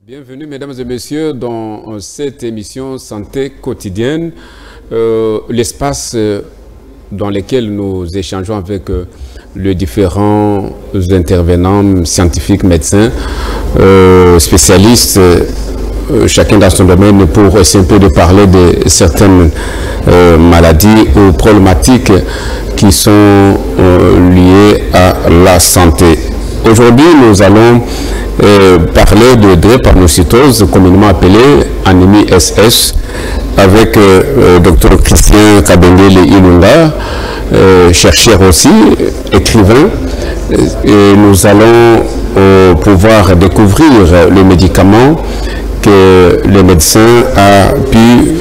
Bienvenue mesdames et messieurs dans cette émission Santé quotidienne, l'espace dans lequel nous échangeons avec les différents intervenants scientifiques, médecins, spécialistes, chacun dans son domaine pour essayer un peu de parler de certaines maladies ou problématiques qui sont liées à la santé. Aujourd'hui, nous allons parler de drépanocytose, communément appelée anémie SS, avec Dr Christian Kabengele Ilunga, chercheur aussi, écrivain. Et nous allons pouvoir découvrir le médicament que le médecin a pu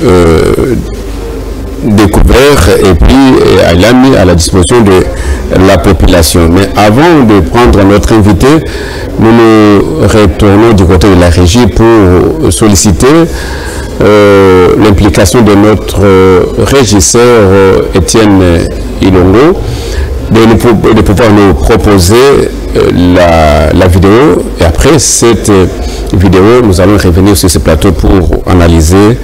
découvert et puis elle a mis à la disposition de la population. Mais avant de prendre notre invité, nous nous retournons du côté de la régie pour solliciter l'implication de notre régisseur Étienne Ilongo de pouvoir nous proposer la vidéo, et après cette vidéo nous allons revenir sur ce plateau pour analyser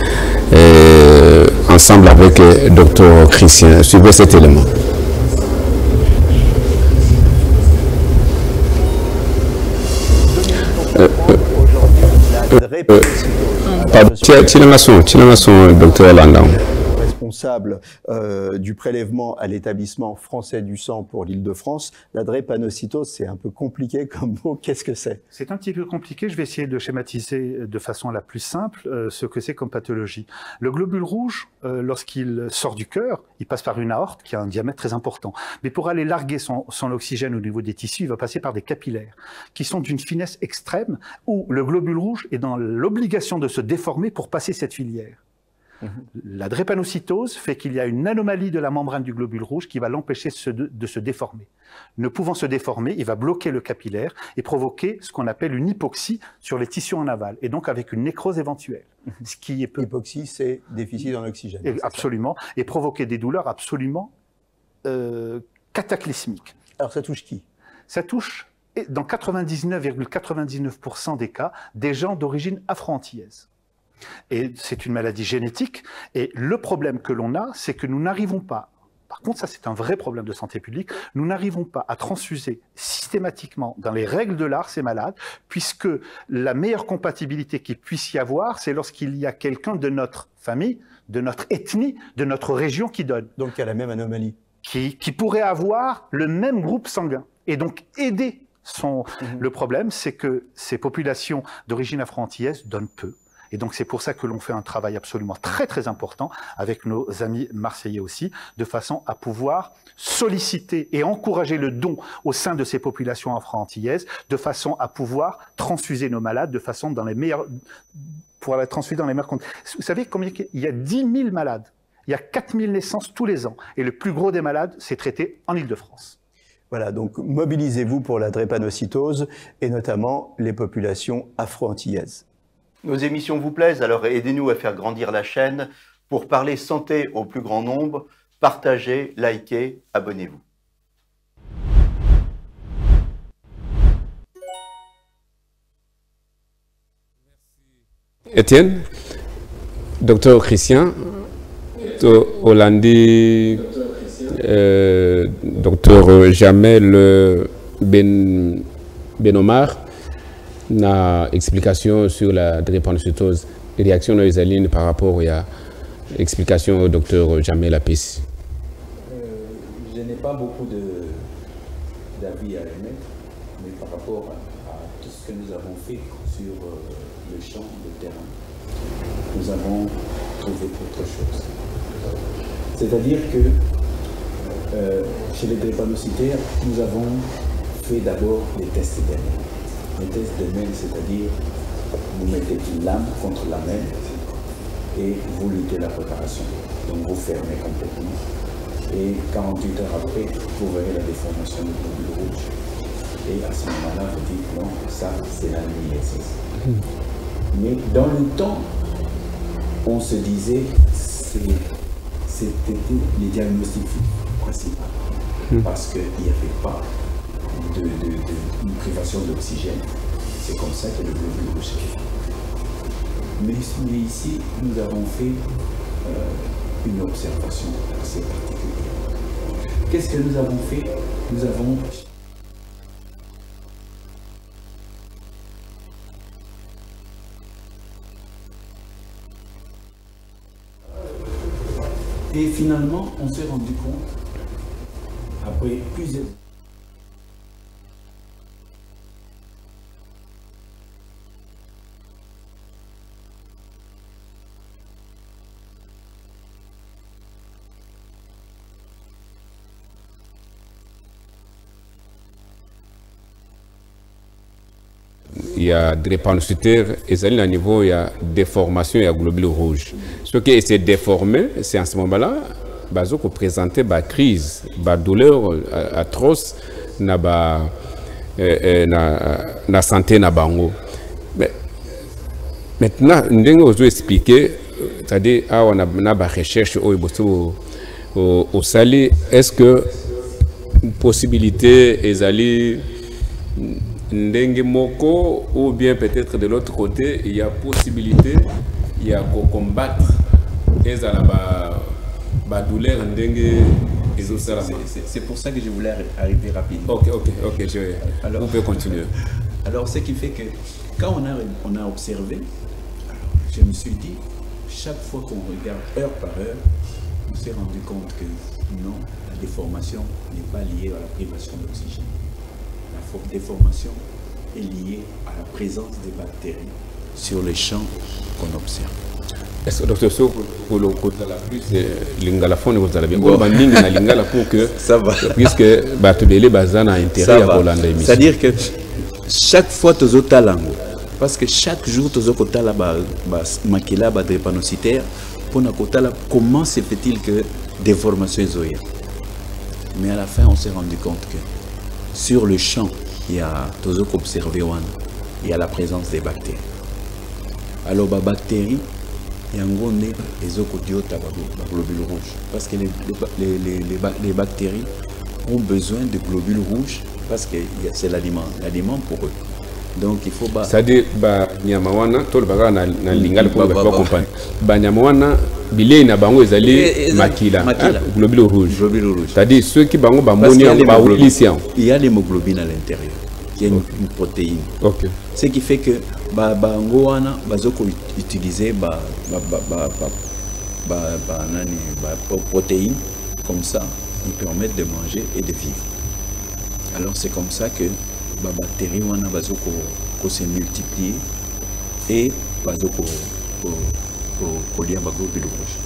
ensemble avec Dr Christian. Suivez cet élément. Docteur Landau. Responsable du prélèvement à l'établissement français du sang pour l'Île-de-France. La drépanocytose, c'est un peu compliqué comme mot. Qu'est-ce que c'est? C'est un petit peu compliqué. Je vais essayer de schématiser de façon la plus simple ce que c'est comme pathologie. Le globule rouge, lorsqu'il sort du cœur, il passe par une aorte qui a un diamètre très important. Mais pour aller larguer son oxygène au niveau des tissus, il va passer par des capillaires qui sont d'une finesse extrême où le globule rouge est dans l'obligation de se déformer pour passer cette filière. La drépanocytose fait qu'il y a une anomalie de la membrane du globule rouge qui va l'empêcher de se déformer. Ne pouvant se déformer, il va bloquer le capillaire et provoquer ce qu'on appelle une hypoxie sur les tissus en aval, et donc avec une nécrose éventuelle. Ce qui est peu... Hypoxie, c'est déficit en oxygène. Absolument, et provoquer des douleurs absolument cataclysmiques. Alors ça touche qui? Ça touche, dans 99,99% des cas, des gens d'origine afro-antillaise. Et c'est une maladie génétique, et le problème que l'on a, c'est que nous n'arrivons pas, par contre ça c'est un vrai problème de santé publique, nous n'arrivons pas à transfuser systématiquement dans les règles de l'art ces malades, puisque la meilleure compatibilité qu'il puisse y avoir, c'est lorsqu'il y a quelqu'un de notre famille, de notre ethnie, de notre région qui donne. Donc il y a la même anomalie. Qui pourrait avoir le même groupe sanguin, et donc aider son... Le problème, c'est que ces populations d'origine afro-antillaise donnent peu. Et donc c'est pour ça que l'on fait un travail absolument très très important avec nos amis marseillais aussi, de façon à pouvoir solliciter et encourager le don au sein de ces populations afro-antillaises, de façon à pouvoir transfuser nos malades de façon dans les meilleures, pour la transfuser dans les meilleures conditions. Vous savez combien il y a 10 000 malades, il y a 4 000 naissances tous les ans, et le plus gros des malades, c'est traité en Île-de-France. Voilà, donc mobilisez-vous pour la drépanocytose et notamment les populations afro-antillaises. Nos émissions vous plaisent, alors aidez-nous à faire grandir la chaîne pour parler santé au plus grand nombre. Partagez, likez, abonnez-vous. Étienne, Docteur Christian, Hollandi, Docteur Jamel Benomar, na explication sur la drépanocytose, réaction de Isaline par rapport à l'explication au docteur Jamel Apis. Je n'ai pas beaucoup d'avis à émettre, mais par rapport à tout ce que nous avons fait sur le champ de terrain, nous avons trouvé autre chose. C'est-à-dire que chez les drépanocytaires, nous avons fait d'abord des tests d'ADN. Les tests de MEL, c'est-à-dire vous mettez une lame contre la MEL et vous luttez la préparation. Donc vous fermez complètement. Et 48 heures après, vous verrez la déformation du globule rouge. Et à ce moment-là, vous dites non, ça c'est l'anémie SS. Mais dans le temps, on se disait c'était les diagnostics principaux. Parce qu'il n'y avait pas une privation d'oxygène. C'est comme ça que le globule rouge est fait. Mais ici, nous avons fait une observation assez particulière. Qu'est-ce que nous avons fait? Nous avons et finalement, on s'est rendu compte, après plusieurs... Il y a drépanocytaire et à niveau il y a déformation, il y a globules rouges. Ce qui est déformé, c'est en ce moment-là, bazo ko présenter ba crise, ba douleur atroce na ba na santé na bango. Mais maintenant, ndenge ozo expliquer, c'est-à-dire on a ba recherche au sali, est-ce que possibilité ezali Ndengue moko ou bien peut-être de l'autre côté, il y a possibilité, il y a qu'on combattre et ça la douleur ndengue. C'est pour ça que je voulais arriver rapidement. Ok, alors, vous pouvez continuer. Alors, ce qui fait que quand on a observé, alors, je me suis dit, chaque fois qu'on regarde heure par heure, on s'est rendu compte que non, la déformation n'est pas liée à la privation d'oxygène. La déformation est liée à la présence des bactéries sur les champs qu'on observe. Est-ce que docteur So pour le côté la plus l'ingalaphone vous allez bien na lingala pour que ça va puisque batubele bazana intérêt à Hollande émission. C'est-à-dire que chaque fois tozo talango parce que chaque jour tozo kotala ba makila ba drépanocytaire pour na kotala comment se fait-il que déformation zoya. Mais à la fin on s'est rendu compte que sur le champ, il y a toujours observé il y a la présence des bactéries. Alors, les bactéries, il y a un gros nez et globules rouges. Parce que les bactéries ont besoin de globules rouges parce que c'est l'aliment pour eux. Donc, il faut... C'est-à-dire, Nyamawana, tout le bagage na lingal pour comprendre. Nyamawana, bilé na bango ezali makila, globules rouges. C'est-à-dire ceux qui bango bamoni en baoulisian. Il y a l'hémoglobine à l'intérieur, qui est une protéine. Ok. Ce qui fait que bango wana bazoko utiliser protéines comme ça, ils permettent de manger et de vivre. Alors c'est comme ça que les bactéries se multiplient et lier à globules rouges.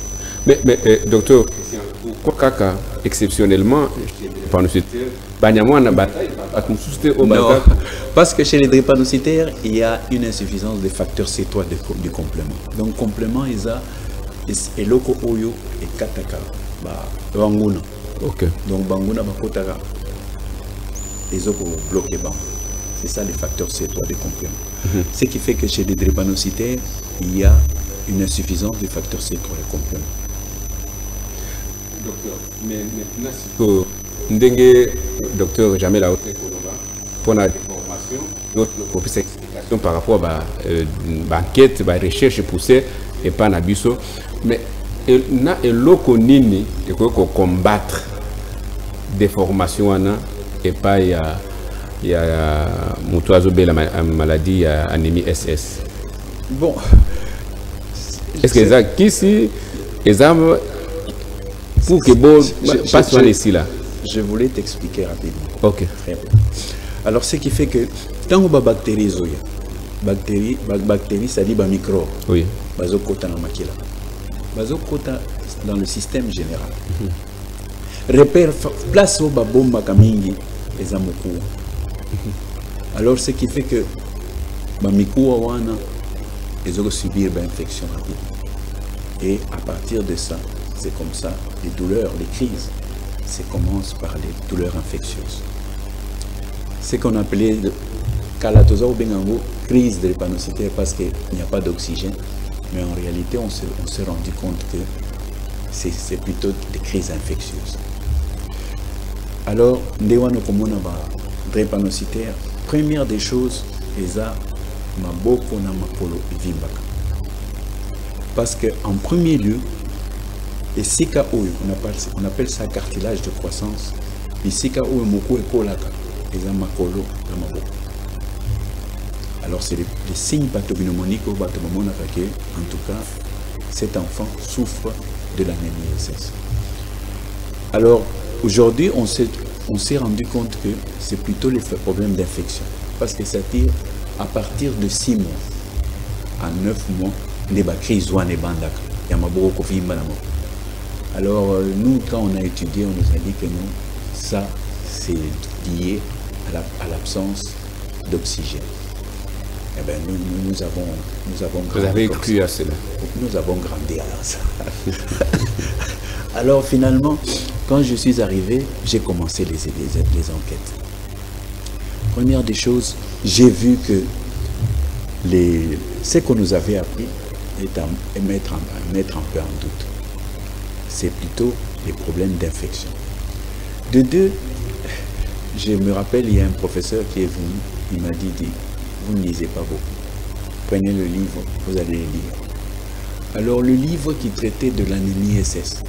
Mais docteur, pourquoi exceptionnellement, parce que chez les drépanocytaires, il y a une insuffisance des facteurs C3 du complément. Donc complément, il y a et loko oyo et kataka banguna. Ok. Donc banguna bakotaka les autres bloqués bang. C'est ça les facteurs C3 des compléments. Ce qui fait que chez les drépanocytaires, il y a une insuffisance des facteurs C3 des compléments. Docteur, mais maintenant, Ndengue, docteur, jamais la haute pour la déformation, notre propre explication par rapport à l'enquête, à la recherche poussée et pas n'abisso. Mais il y a un nini de combattre déformation et pas il y a la maladie, il y a anémie SS. Bon. Est-ce que ça qui si exemple pour que bon passe ici là. Je voulais t'expliquer rapidement. Ok. Très bien. Alors ce qui fait que tant que bactéries bactéries ça dit micro. Oui. Bazokota na makila. Bazokota dans le système général. Repère place au bomba kamingi les amokuwa. Alors ce qui fait que bamikuwa wana ils ont subir une infection rapidement. Et à partir de ça, c'est comme ça, les douleurs, les crises, ça commence par les douleurs infectieuses. Ce qu'on appelait calatosa ou bengango, crise de drépanocytaire parce qu'il n'y a pas d'oxygène. Mais en réalité, on s'est rendu compte que c'est plutôt des crises infectieuses. Alors, ndewano komona ba drépanocytaire, première des choses, eza maboko na mapolo vimbaka. Parce qu'en premier lieu, et CKO, on appelle ça cartilage de croissance, et CKO, moko et kolaka, et zamakolo, zamaboko. Alors c'est les signes pathognomoniques au bateau en tout cas, cet enfant souffre de l'anémie SS. Alors aujourd'hui, on s'est rendu compte que c'est plutôt les problèmes d'infection. Parce que ça tire à partir de 6 mois à 9 mois, les crises ou les bandes. Alors nous, quand on a étudié, on nous a dit que non, ça c'est lié à l'absence d'oxygène. Eh bien, nous avons grandi. Vous avez cru à cela? Nous avons grandi à ça. Alors finalement, quand je suis arrivé, j'ai commencé les enquêtes. Première des choses, j'ai vu que ce qu'on nous avait appris est à mettre un peu en doute. C'est plutôt les problèmes d'infection. De deux, je me rappelle, il y a un professeur qui est venu, il m'a dit, vous ne lisez pas beaucoup. Prenez le livre, vous allez le lire. Alors le livre qui traitait de l'anémie SS,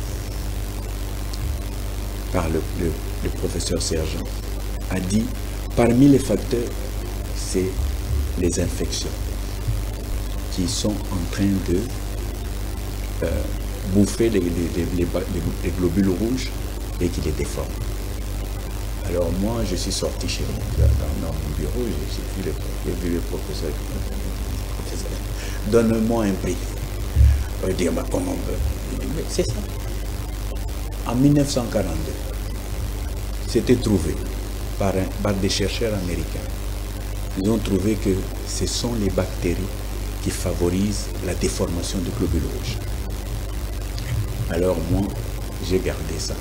par le professeur Sergent, a dit, parmi les facteurs, c'est les infections qui sont en train de bouffer les globules rouges et qui les déforment. Alors moi, je suis sorti chez moi, dans mon bureau, j'ai vu le professeur. Donne-moi un prix. Il dit, comment on veut? Il dit, mais c'est ça. En 1942, c'était trouvé par des chercheurs américains. Ils ont trouvé que ce sont les bactéries qui favorisent la déformation du globule rouge. Alors moi, j'ai gardé ça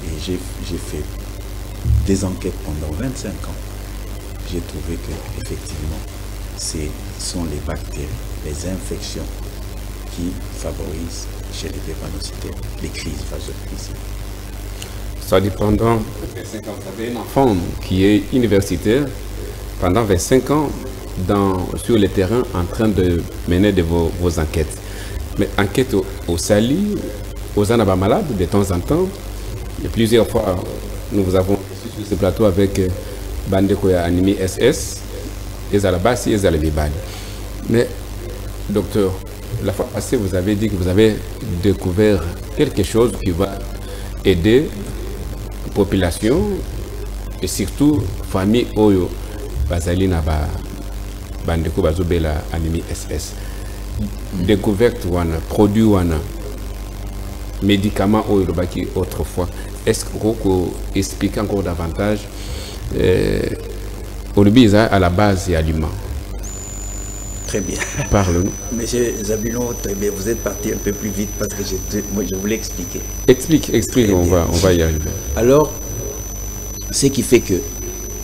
et j'ai fait des enquêtes pendant 25 ans. J'ai trouvé que effectivement, ce sont les bactéries, les infections qui favorisent chez les drépanocytaires les crises vasopressives. Ça dit pendant 25 ans, vous avez un enfant qui est universitaire, pendant 25 ans sur le terrain en train de mener vos enquêtes. Mais enquête au Sali, aux Anaba malades de temps en temps. Et plusieurs fois, nous vous avons sur ce plateau avec Bandekoya Anémie SS, et Zalabasi et Zalabibani. Mais, docteur, la fois passée, vous avez dit que vous avez découvert quelque chose qui va aider la population et surtout famille Oyo, Bazalina, Bandeko Bazobela Anémie SS. Découverte, produit, médicaments Oyo autrefois. Est-ce que vous expliquez encore davantage Olubi à la base et aliments? Très bien. Parle-nous. Monsieur Zabulon, très bien. Vous êtes parti un peu plus vite parce que moi, je voulais expliquer. Explique, on va y arriver. Alors, ce qui fait que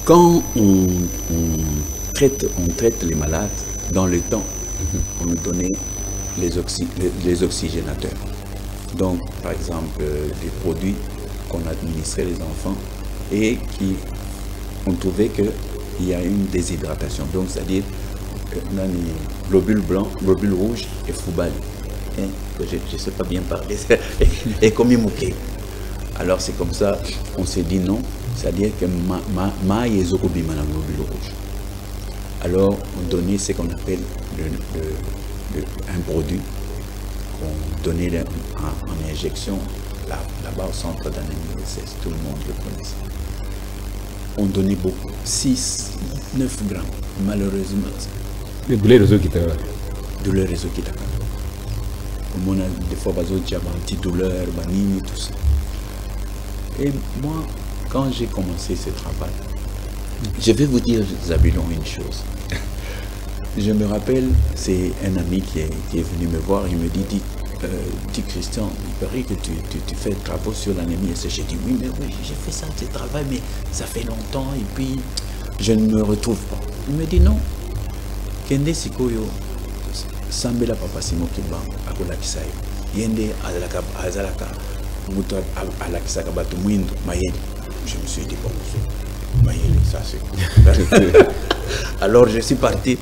quand on traite les malades, dans le temps, on nous donnait les oxygénateurs. Donc, par exemple, des produits qu'on administrait aux enfants et qui ont trouvé qu'il y a une déshydratation. Donc, c'est-à-dire on a les globules blancs, globules rouges et foubali. Que je ne sais pas bien parler. Et comme il. Alors, c'est comme ça, on s'est dit non. C'est-à-dire que ma globule rouge. Alors, on donnait ce qu'on appelle un produit qu'on donnait en injection là-bas au centre d'anémie SS. Tout le monde le connaissait. On donnait beaucoup, 6, 9 grammes, malheureusement. Les douleurs réseaux qui t'avaient. Douleurs réseaux qui t'avaient. On a des fois des antidouleurs, banini, tout ça. Et moi, quand j'ai commencé ce travail, je vais vous dire, Zabulon, une chose. Je me rappelle, c'est un ami qui est venu me voir, il me dit Christian, il paraît que tu fais des travaux sur l'anémie. J'ai dit oui, j'ai fait ça, ce travail, mais ça fait longtemps et puis je ne me retrouve pas. Il me dit non. Kende sikoyo sambela papa simo kiba akola kisayo. Yende azalaka muto alakisaka batu mwindo mayeli. Je me suis dit bon, mayeli ça c'est. Alors je suis parti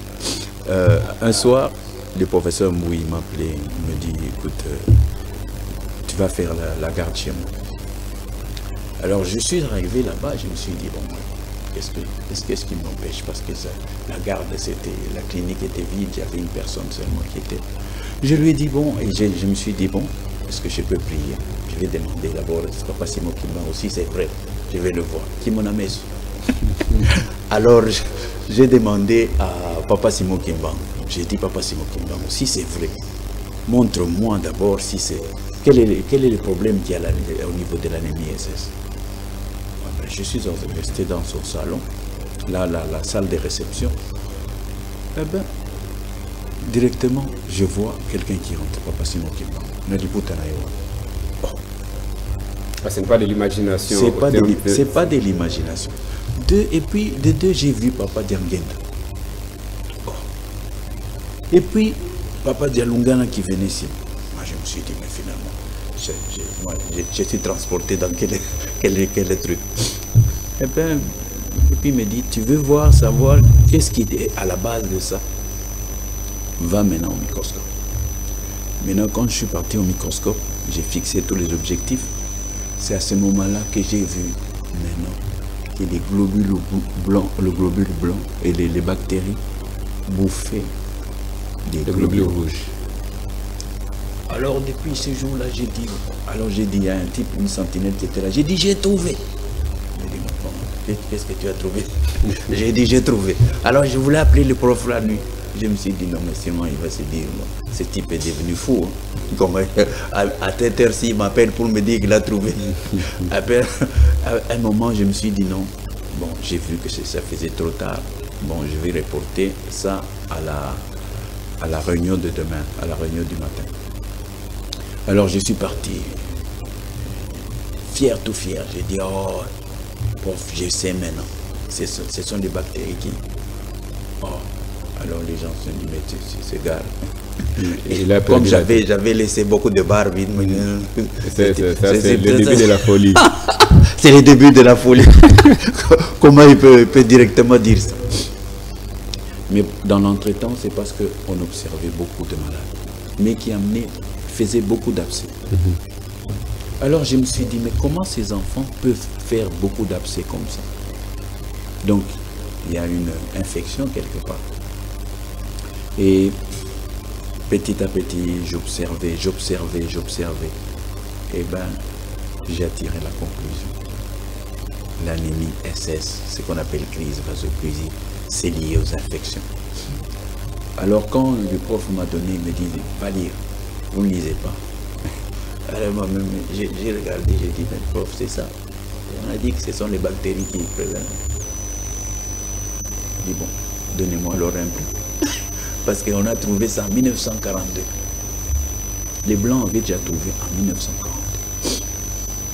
un soir, le professeur Moui m'appelait, il me dit, écoute, tu vas faire la garde chez moi. Alors je suis arrivé là-bas, je me suis dit, bon, qu'est-ce qui m'empêche? Parce que ça, la garde, la clinique était vide, il y avait une personne seulement qui était. Je lui ai dit, bon, et je me suis dit, bon, est-ce que je peux prier? Je vais demander d'abord, Papa Simon Kimban aussi, c'est vrai, je vais le voir. Qui m'en a mis? Alors j'ai demandé à Papa Simon Kimban, j'ai dit, Papa Simon Kimban, si c'est vrai, montre-moi d'abord si c'est... Quel est le problème qu'il y a au niveau de l'anémie SS? Je suis resté dans son salon, là, la salle de réception. Eh bien, directement, je vois quelqu'un qui rentre, Papa Simon Kimban. Oh. Ah, ce n'est pas de l'imagination. C'est pas de l'imagination. Et puis, de deux, j'ai vu Papa Diangenda. Oh. Et puis, Papa Dialungana qui venait ici. Moi, je me suis dit, mais finalement, je suis transporté dans quel truc. Et puis il me dit, tu veux savoir qu'est-ce qui est à la base de ça? Va maintenant au microscope. Maintenant, quand je suis parti au microscope, j'ai fixé tous les objectifs. C'est à ce moment-là que j'ai vu maintenant que les globules blancs, le globule blanc et les bactéries bouffaient des globules rouges. Alors depuis ce jour-là, j'ai dit, il y a un type, une sentinelle qui était là, j'ai dit, j'ai trouvé. Il m'a dit, qu'est-ce que tu as trouvé? J'ai dit, j'ai trouvé. Alors je voulais appeler le prof la nuit. Je me suis dit, non, mais sinon il va se dire, ce type est devenu fou. Hein. Comme à telle heure-ci, il m'appelle pour me dire qu'il a trouvé. Après, à un moment, je me suis dit, non. Bon, j'ai vu que ça faisait trop tard. Bon, je vais reporter ça à la réunion de demain, à la réunion du matin. Alors je suis parti, fier, tout fier. J'ai dit, oh, prof, je sais maintenant. Ce sont des bactéries qui... Oh, alors les gens se disent, mais c'est gars. Et comme j'avais laissé beaucoup de barbe, c'est le début de la folie. C'est le début de la folie. Comment il peut directement dire ça? Mais dans l'entretemps, c'est parce qu'on observait beaucoup de malades, mais qui faisaient beaucoup d'abcès. Alors je me suis dit, mais comment ces enfants peuvent faire beaucoup d'abcès comme ça? Donc, il y a une infection quelque part. Et petit à petit, j'observais. Et bien, j'ai attiré la conclusion. L'anémie SS, ce qu'on appelle crise vaso-occlusive, c'est lié aux infections. Alors quand le prof m'a donné, il me dit, pas lire, vous ne lisez pas. Alors moi-même, j'ai regardé, j'ai dit, mais prof, c'est ça. On a dit que ce sont les bactéries qui présentent. Je dis, bon, donnez-moi alors un peu. Parce qu'on a trouvé ça en 1942. Les Blancs avaient déjà trouvé en 1942.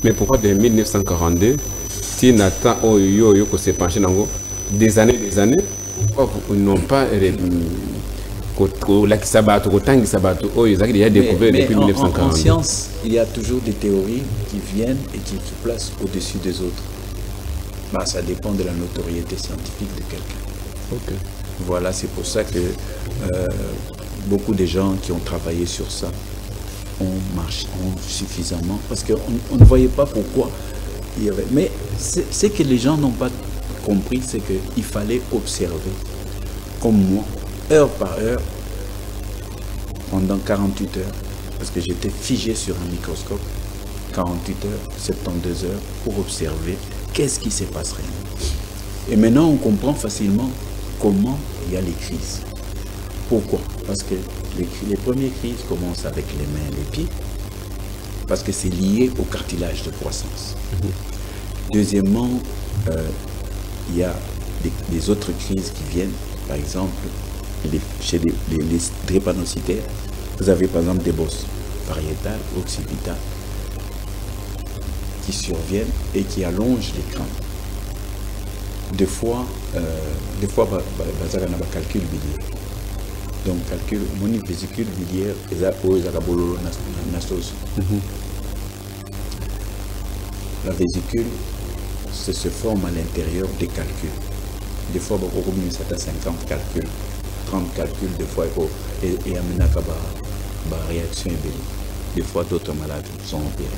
Mais pourquoi de 1942, si Nathan Oyo s'est penché dans des années, pourquoi ils n'ont pas depuis 1942. En science, il y a toujours des théories qui viennent et qui se placent au-dessus des autres. Bah, ça dépend de la notoriété scientifique de quelqu'un. Okay. Voilà, c'est pour ça que beaucoup de gens qui ont travaillé sur ça ont suffisamment, parce qu'on ne voyait pas pourquoi il y avait. Mais ce que les gens n'ont pas compris, c'est qu'il fallait observer, comme moi, heure par heure, pendant 48 heures, parce que j'étais figé sur un microscope, 48 heures, 72 heures, pour observer qu'est-ce qui se passerait. Et maintenant, on comprend facilement comment il y a les crises. Pourquoi? Parce que les premières crises commencent avec les mains et les pieds, parce que c'est lié au cartilage de croissance. Deuxièmement, il y a des autres crises qui viennent, par exemple, chez les drépanocytaires, vous avez par exemple des bosses pariétales, occipitales, qui surviennent et qui allongent les crânes. Des fois, ça a un calcul biliaire. Donc, calcul, mon vésicule biliaire, la vésicule se forme à l'intérieur des calculs. Des fois, beaucoup comme 50 calculs, prendre calcul des fois et amener à la réaction. Des fois, d'autres malades sont opérés.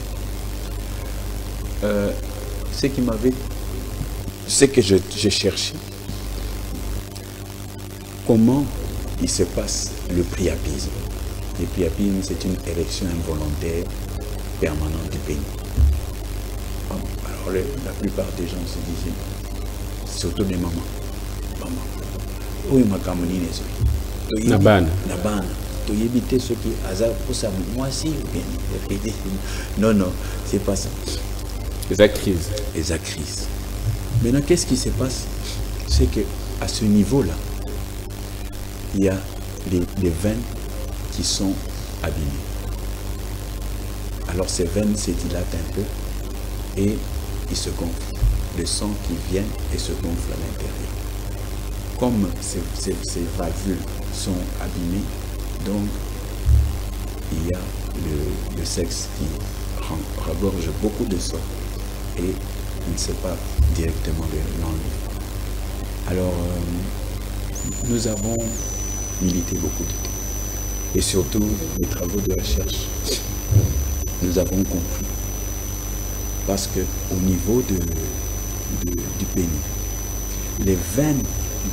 Ce que je cherchais, comment il se passe le priapisme. Le priapisme, c'est une érection involontaire permanente du pénis. Alors, la plupart des gens se disent, surtout des mamans, oui, ma camonine est Nabana. Tu évites ce qui hasard pour ça, moi aussi, non, c'est pas ça. Les actrices. Les actrices. Maintenant, qu'est-ce qui se passe? C'est qu'à ce niveau-là, il y a des veines qui sont abîmées. Alors ces veines se dilatent un peu et ils se gonflent. Le sang qui vient et se gonfle à l'intérieur. Comme ces valvules sont abîmées, donc il y a le sexe qui regorge beaucoup de sang et il ne sait pas directement l'enlever. Alors, nous avons milité beaucoup de temps. Et surtout, les travaux de recherche, nous avons compris. Parce qu'au niveau du pénis, les veines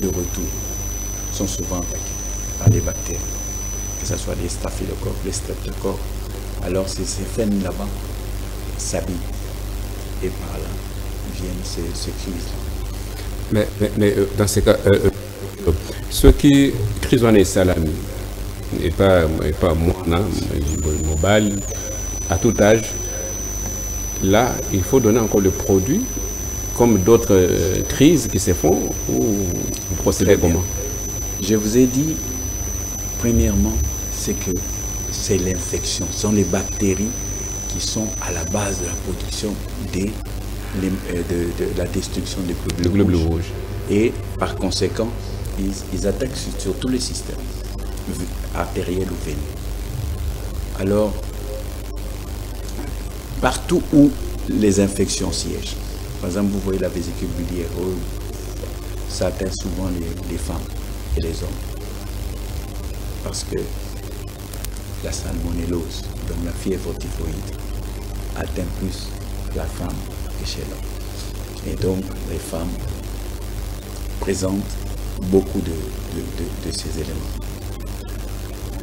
de retour sont souvent attaquées par les bactéries, que ce soit les staphylocoques, les streptocoques. Alors, ces veines là-bas s'abîment. Et par là viennent ces crises. Mais dans ces cas, ceux qui crisent en salami, et pas moi, mobile, à tout âge, là, il faut donner encore le produit, comme d'autres crises qui se font, ou vous procédez comment? Je vous ai dit, premièrement, c'est que c'est l'infection, ce sont les bactéries qui sont à la base de la production de la destruction des globules rouges. Et par conséquent, ils attaquent sur tous les systèmes, artériels ou veineux. Alors, partout où les infections siègent, par exemple, vous voyez la vésicule biliaire, ça atteint souvent les femmes et les hommes. Parce que la salmonellose, donc la fièvre typhoïde, atteint plus la femme que chez l'homme. Et donc, les femmes présentent beaucoup de ces éléments.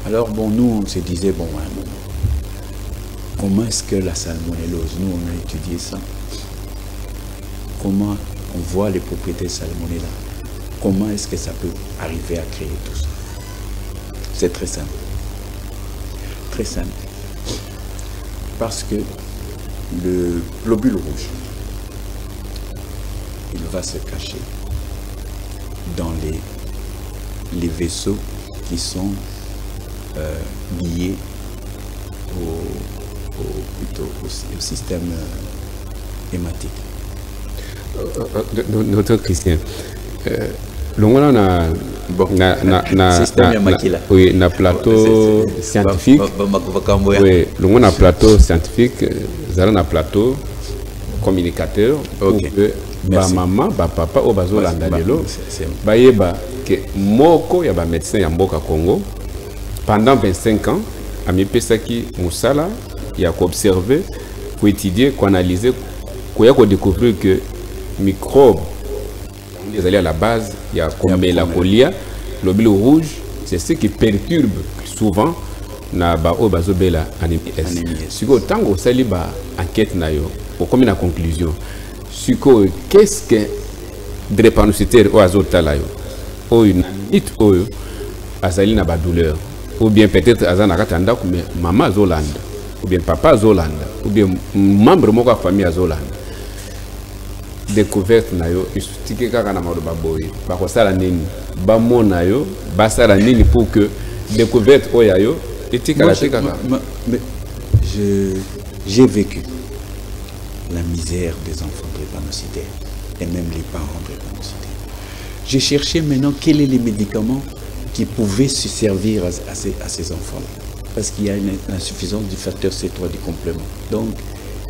Alors, bon, nous, on se disait, bon, à un moment, comment est-ce que la salmonellose, nous, on a étudié ça, comment on voit les propriétés salmonella, comment est-ce que ça peut arriver à créer tout ça? C'est très simple. Très simple. Parce que le globule rouge, il va se cacher dans les vaisseaux qui sont liés au système hématique. Notre Christian, l'on a oui, na plateau scientifique. Oui, l'on a plateau scientifique, nous na plateau communicateur. Okay. Ba maman, ba papa, o bazo landalelo. Ba yeba que moko ya ba médecin ya mboka Congo pendant 25 ans, a mis pesaki musala, il a observé, étudier, analyser, qu'on découvrir que microbes, ils allaient à la base, il y a comme la colia, le globule rouge, c'est ce qui perturbe souvent na ba o bazobela anémie S. Siko tango sali ba enquête na yo, pour comme une conclusion. Siko qu'est-ce que drépanocytaire o azotala yo? O une it o azali na ba douleur. Ou bien peut-être azana katanda mais maman zolanda, ou bien papa zolanda, ou bien membre de la famille zolanda. Découverte na yo istike kaka na madoba boy ba ko sala nini ba mona yo ba sala nini pour que découverte oya yo etika la tika. Mais j'ai vécu la misère des enfants drépanocytaires et même les parents drépanocytaires. J'ai cherché maintenant quels sont les médicaments qui pouvaient se servir à ces enfants-là, parce qu'il y a une insuffisance du facteur C3 du complément. Donc,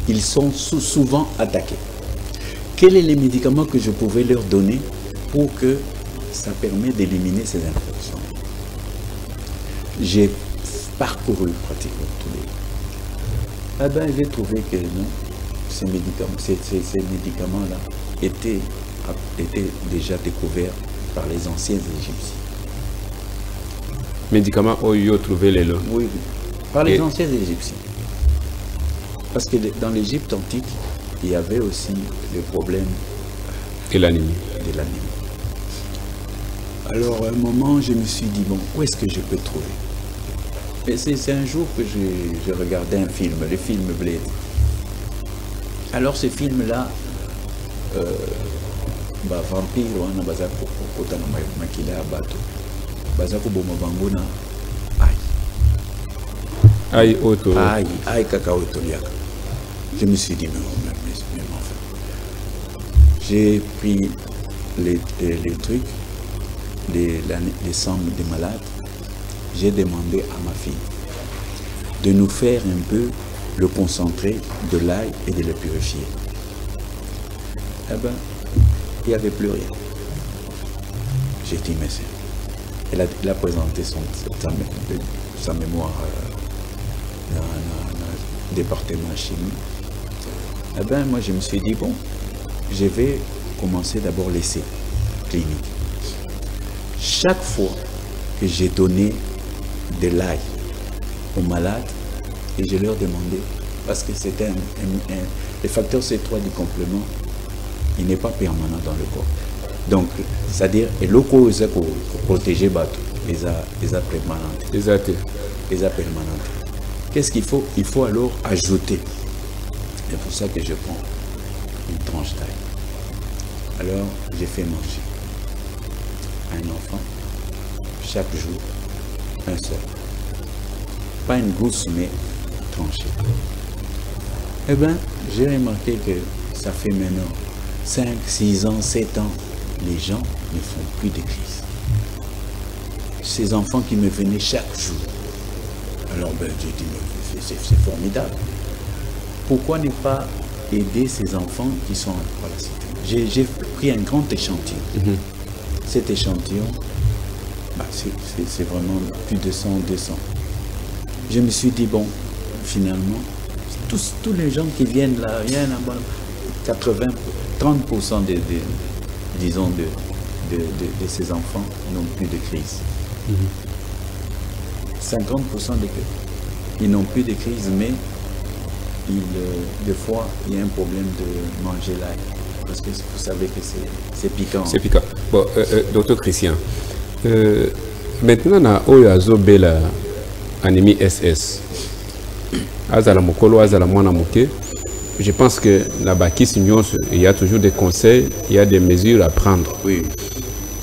ils sont souvent attaqués. Quels sont les médicaments que je pouvais leur donner pour que ça permette d'éliminer ces infections? j'ai parcouru pratiquement tous les... Ah ben, j'ai trouvé que non, ces médicaments-là étaient déjà découverts par les anciens Égyptiens. Médicaments où ils ont trouvé les lots. Oui, par les anciens Égyptiens. Parce que dans l'Égypte antique, il y avait aussi le problème de l'anémie. Alors, à un moment, je me suis dit, bon, où est-ce que je peux trouver? Et c'est un jour que je regardais un film, le film Blade. Alors, ce film-là, vampire, on a basé pour maquiller à bateau. Basé pour bomobangona, aïe, auto. Aïe, cacao, toliaka. Je me suis dit, mais enfin. J'ai pris les trucs, les sangs des malades. J'ai demandé à ma fille de nous faire un peu le concentré de l'ail et de le purifier. Eh bien, il n'y avait plus rien. J'ai dit, mais c'est... Elle a présenté sa mémoire dans le département chimie. Eh bien, moi, je me suis dit, bon, je vais commencer d'abord l'essai clinique. Chaque fois que j'ai donné de l'ail aux malades, et je leur demandais, parce que c'était le facteur C3 du complément, il n'est pas permanent dans le corps. Donc, c'est-à-dire, et l'eau est pour protéger les permanentes. Les permanentes. Qu'est-ce qu'il faut? Il faut alors ajouter. C'est pour ça que je prends une tranche d'ail. Alors, j'ai fait manger un enfant chaque jour, un seul. Pas une gousse, mais tranchée. Eh bien, j'ai remarqué que ça fait maintenant 5, 6 ans, 7 ans, les gens ne font plus de crise. Ces enfants qui me venaient chaque jour. Alors, ben, j'ai dit, c'est formidable. Pourquoi ne pas aider ces enfants qui sont en parasite? J'ai pris un grand échantillon. Cet échantillon, bah, c'est vraiment plus de 100, 200. Je me suis dit, bon, finalement, tous les gens qui viennent là, 30% de ces enfants n'ont plus de crise. 50% ils n'ont plus de crise, mais des fois, il y a un problème de manger l'ail. Parce que vous savez que c'est piquant. C'est piquant. Bon, docteur Christian, maintenant, na oyo azobela anémie SS. Azala mokolo, azala mwana moke. Je pense que il y a toujours des conseils, il y a des mesures à prendre. Oui.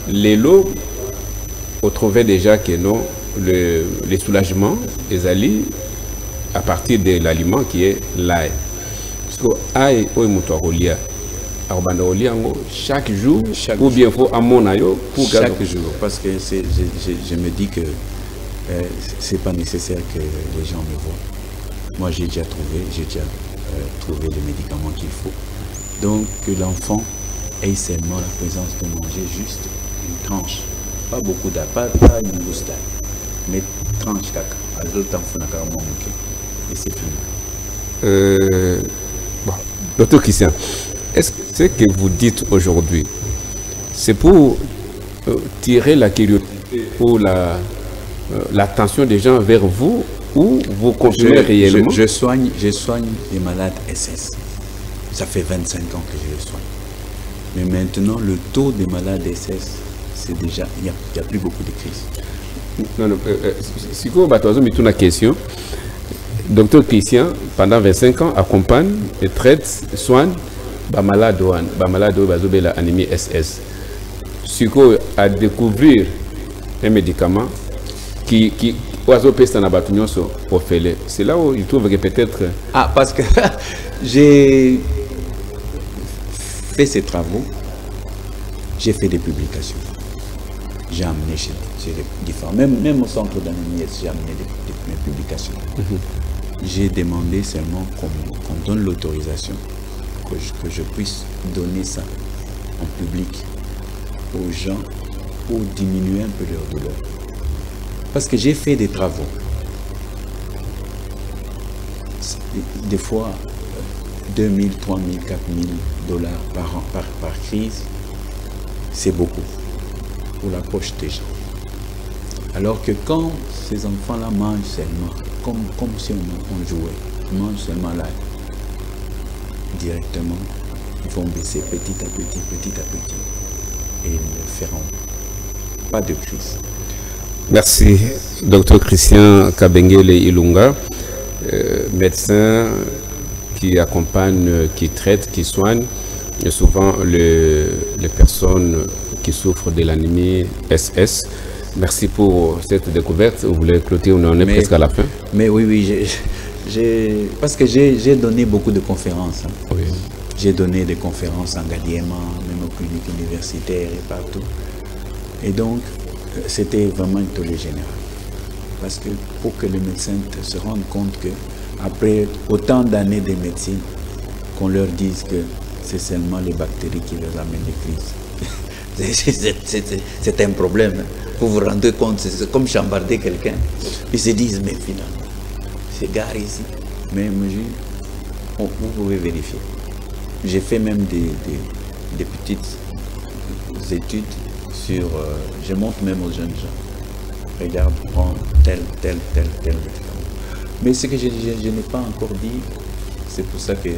Les lots, on trouvait déjà que non, les soulagements, les alliés, à partir de l'aliment qui est l'ail. Parce que l'ail, chaque jour, ou bien faut à mon aïe pour chaque jour, parce que je me dis que c'est pas nécessaire que les gens me voient. Moi, j'ai déjà trouvé les médicaments qu'il faut. Donc, que l'enfant ait seulement la présence de manger juste une tranche. Pas beaucoup d'ail, pas une gousse d'ail, mais tranche caca. À l'autre temps, il faut et c'est fini. Bon, docteur Christian, est-ce que ce que vous dites aujourd'hui, c'est pour tirer la curiosité ou l'attention des gens vers vous, ou vous continuez réellement? Je soigne les malades SS. Ça fait 25 ans que je les soigne. Mais maintenant, le taux des malades SS, c'est déjà, il n'y a plus beaucoup de crises. Non, si vous avez une question, docteur Christian, pendant 25 ans, accompagne et traite, soigne les malades de l'anémie SS. Si vous a découvrir un médicament qui c'est là où il trouve que peut-être... Ah, parce que j'ai fait ces travaux, j'ai fait des publications. J'ai amené chez les différents... Même au centre d'anémie, j'ai amené mes publications. J'ai demandé seulement qu'on donne l'autorisation, que je puisse donner ça en public aux gens pour diminuer un peu leur douleur. Parce que j'ai fait des travaux. Des fois, 2 000, 3 000, 4 000 dollars par an, par crise, c'est beaucoup pour la poche des gens. Alors que quand ces enfants-là mangent seulement, comme si on jouait, ils mangent seulement là, directement, ils vont baisser petit à petit, et ils ne feront pas de crise. Merci, Dr Christian Kabengele Ilunga, médecin qui accompagne, qui traite, qui soigne et souvent les personnes qui souffrent de l'anémie SS. Merci pour cette découverte. Vous voulez clôturer, on est presque à la fin. Mais oui, parce que j'ai donné beaucoup de conférences. Hein. Oui. J'ai donné des conférences en Gadiema, même aux cliniques universitaires et partout. Et donc, c'était vraiment une tollée générale. Parce que pour que les médecins se rendent compte qu'après autant d'années de médecine, qu'on leur dise que c'est seulement les bactéries qui leur amènent des crises. C'est un problème. Vous vous rendez compte, c'est comme chambarder quelqu'un. Ils se disent, mais finalement, c'est gare ici. Mais vous pouvez vérifier. J'ai fait même des petites études sur... je montre même aux jeunes gens. Regarde, prends tel médicament. Mais ce que je n'ai pas encore dit, c'est pour ça que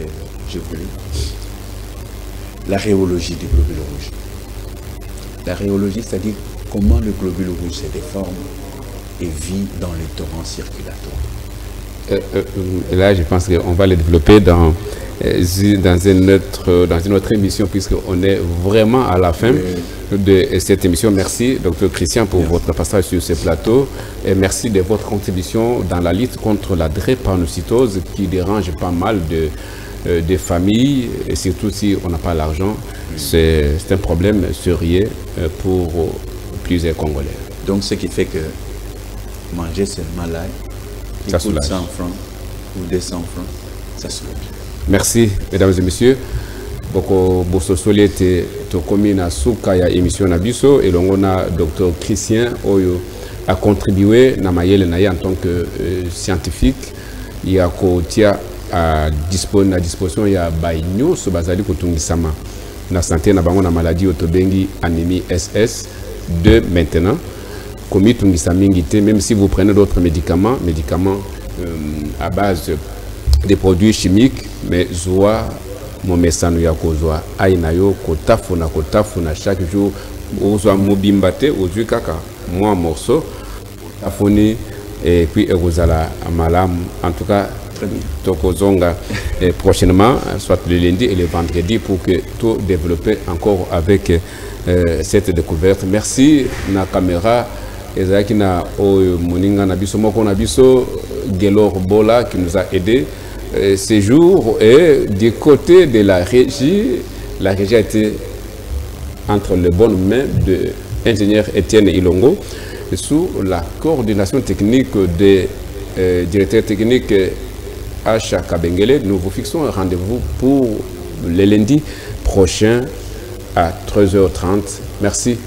je voulais. La rhéologie du globule rouge. La rhéologie, c'est-à-dire comment le globule rouge se déforme et vit dans les torrents circulatoires. Là, je pense qu'on va le développer dans une autre émission, puisqu'on est vraiment à la fin de cette émission. Merci, Dr Christian, pour votre passage sur ce plateau. Et merci de votre contribution dans la lutte contre la drépanocytose qui dérange pas mal de familles, et surtout si on n'a pas l'argent. C'est un problème sérieux pour plusieurs Congolais. Donc, ce qui fait que manger seulement l'ail, ça coûte 100 francs ou 200 francs, ça soulage. Merci, mesdames et messieurs. Boko Bososoli était commis na souka ya émission Nabiso et l'on a Dr Christian Oyo a contribué na mayele na en tant que scientifique. Il y a kotia à disposition il y a baigno so bazali kotungisama na santé na bango na maladie otobengi anémie SS de maintenant. Komi tungisamingité, même si vous prenez d'autres médicaments à base des produits chimiques, mais zoa momesano ya kozwa ainayo kotafuna chaque jour ozwa mobimbate ozwi kaka moi morceau tafuni et puis erozala malam. En tout cas tokozonga prochainement, soit le lundi et le vendredi, pour que tout développer encore avec cette découverte. Merci na caméra ezaki na moninga na biso moko na biso Gelor Bola qui nous a aidé ces jours, et du côté de la régie a été entre les bonnes mains de l'ingénieur Étienne Ilongo sous la coordination technique des directeurs techniques H. Kabengele. Nous vous fixons un rendez-vous pour le lundi prochain à 13h30. Merci.